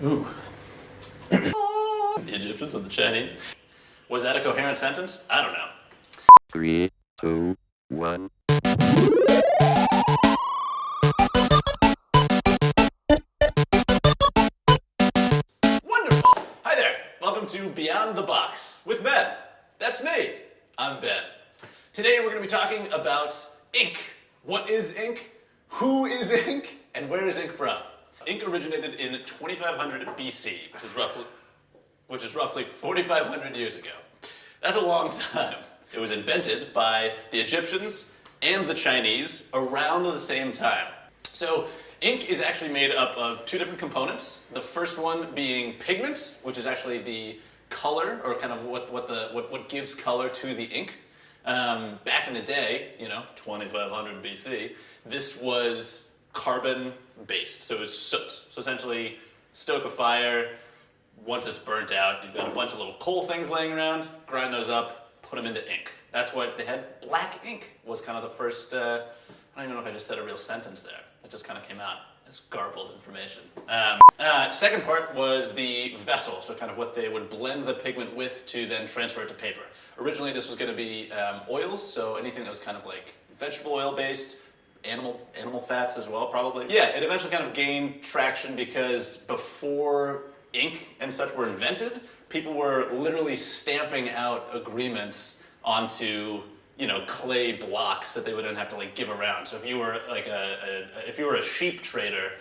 Ooh. The Egyptians or the Chinese? Was that a coherent sentence? I don't know. 3, 2, 1. Wonderful! Hi there! Welcome to Beyond the Box with Ben. That's me. I'm Ben. Today we're going to be talking about ink. What is ink? Who is ink? And where is ink from? Ink originated in 2500 BC, which is roughly 4,500 years ago. That's a long time. It was invented by the Egyptians and the Chinese around the same time. So ink is actually made up of two different components. The first one being pigment, which is actually the color, or kind of what gives color to the ink. Back in the day, 2500 BC, this was carbon-based, so it was soot. So essentially, stoke a fire. Once it's burnt out, you've got a bunch of little coal things laying around, grind those up, put them into ink. That's what they had. Black ink was kind of the first, I don't even know if I just said a real sentence there. It just kind of came out as garbled information. Second part was the vessel, so kind of what they would blend the pigment with to then transfer it to paper. Originally this was going to be oils, so anything that was kind of like vegetable oil based, animal fats as well probably. Yeah, it eventually kind of gained traction because before ink and such were invented, people were literally stamping out agreements onto clay blocks that they wouldn't have to like give around. So if you were like if you were a sheep trader,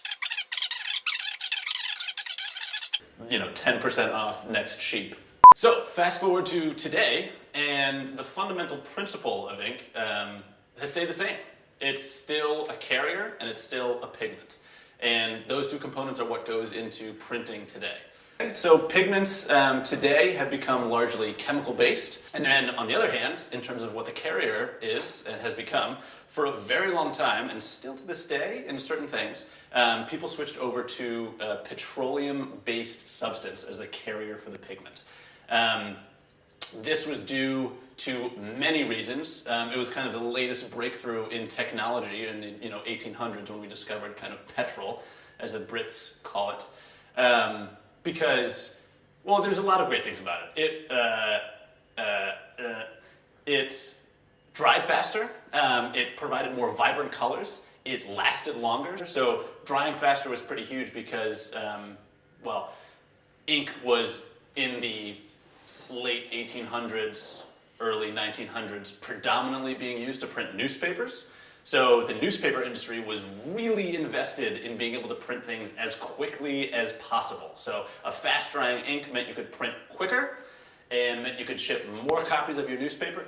10% off next sheep. So fast forward to today, and the fundamental principle of ink has stayed the same. It's still a carrier and it's still a pigment. And those two components are what goes into printing today. So pigments today have become largely chemical-based. And then on the other hand, in terms of what the carrier is and has become, for a very long time, and still to this day in certain things, people switched over to petroleum-based substance as the carrier for the pigment. This was due to many reasons. It was kind of the latest breakthrough in technology in the 1800s when we discovered kind of petrol, as the Brits call it. Because, well, there's a lot of great things about it. It dried faster. It provided more vibrant colors. It lasted longer. So drying faster was pretty huge because, ink was in the late 1800s, early 1900s, predominantly being used to print newspapers. So the newspaper industry was really invested in being able to print things as quickly as possible. So a fast-drying ink meant you could print quicker and meant you could ship more copies of your newspaper,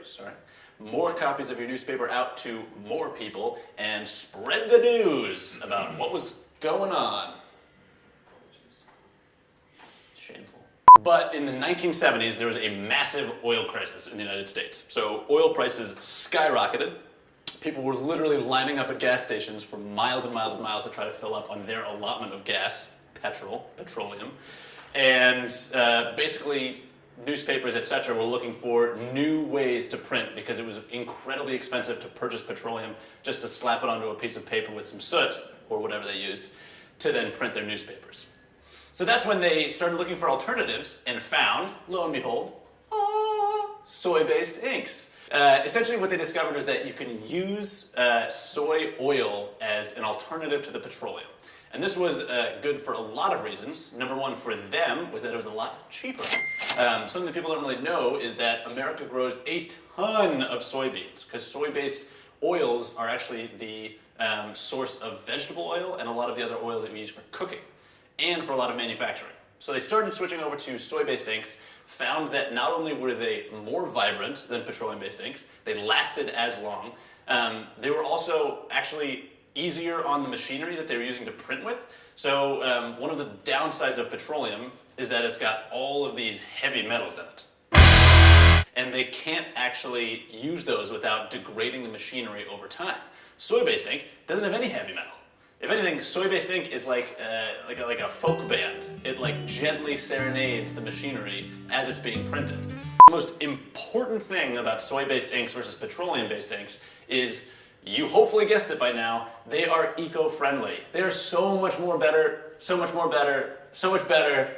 out to more people and spread the news about what was going on. Shameful. But in the 1970s, there was a massive oil crisis in the United States. So oil prices skyrocketed. People were literally lining up at gas stations for miles and miles and miles to try to fill up on their allotment of gas, petroleum. And basically, newspapers, etc., were looking for new ways to print because it was incredibly expensive to purchase petroleum just to slap it onto a piece of paper with some soot, or whatever they used, to then print their newspapers. So that's when they started looking for alternatives and found, lo and behold, soy-based inks. Essentially what they discovered was that you can use soy oil as an alternative to the petroleum. And this was good for a lot of reasons. Number one for them was that it was a lot cheaper. Something that people don't really know is that America grows a ton of soybeans, because soy-based oils are actually the source of vegetable oil and a lot of the other oils that we use for cooking and for a lot of manufacturing. So they started switching over to soy-based inks, found that not only were they more vibrant than petroleum-based inks, they lasted as long. They were also actually easier on the machinery that they were using to print with. So one of the downsides of petroleum is that it's got all of these heavy metals in it. And they can't actually use those without degrading the machinery over time. Soy-based ink doesn't have any heavy metal. If anything, soy-based ink is like a folk band. It like gently serenades the machinery as it's being printed. The most important thing about soy-based inks versus petroleum-based inks is You hopefully guessed it by now. They are eco-friendly. They are so much more better, so much more better, so much better.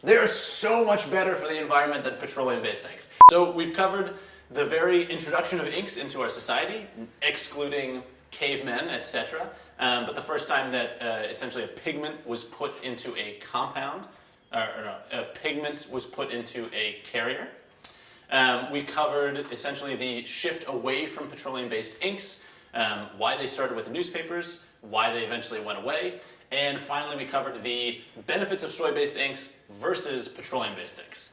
They are so much better for the environment than petroleum-based inks. So we've covered the very introduction of inks into our society, excluding cavemen, etc. But the first time that essentially a pigment was put into a compound, a pigment was put into a carrier. We covered essentially the shift away from petroleum-based inks, why they started with the newspapers, why they eventually went away, and finally we covered the benefits of soy-based inks versus petroleum-based inks.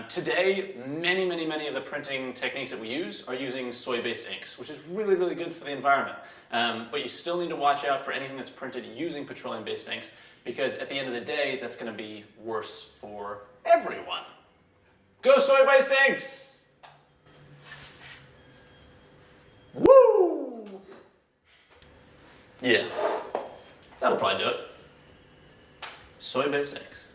Today, many of the printing techniques that we use are using soy-based inks, which is really, really good for the environment. But you still need to watch out for anything that's printed using petroleum-based inks, because at the end of the day, that's going to be worse for everyone. Go soy-based inks! Woo! Yeah, that'll probably do it. Soy-based inks.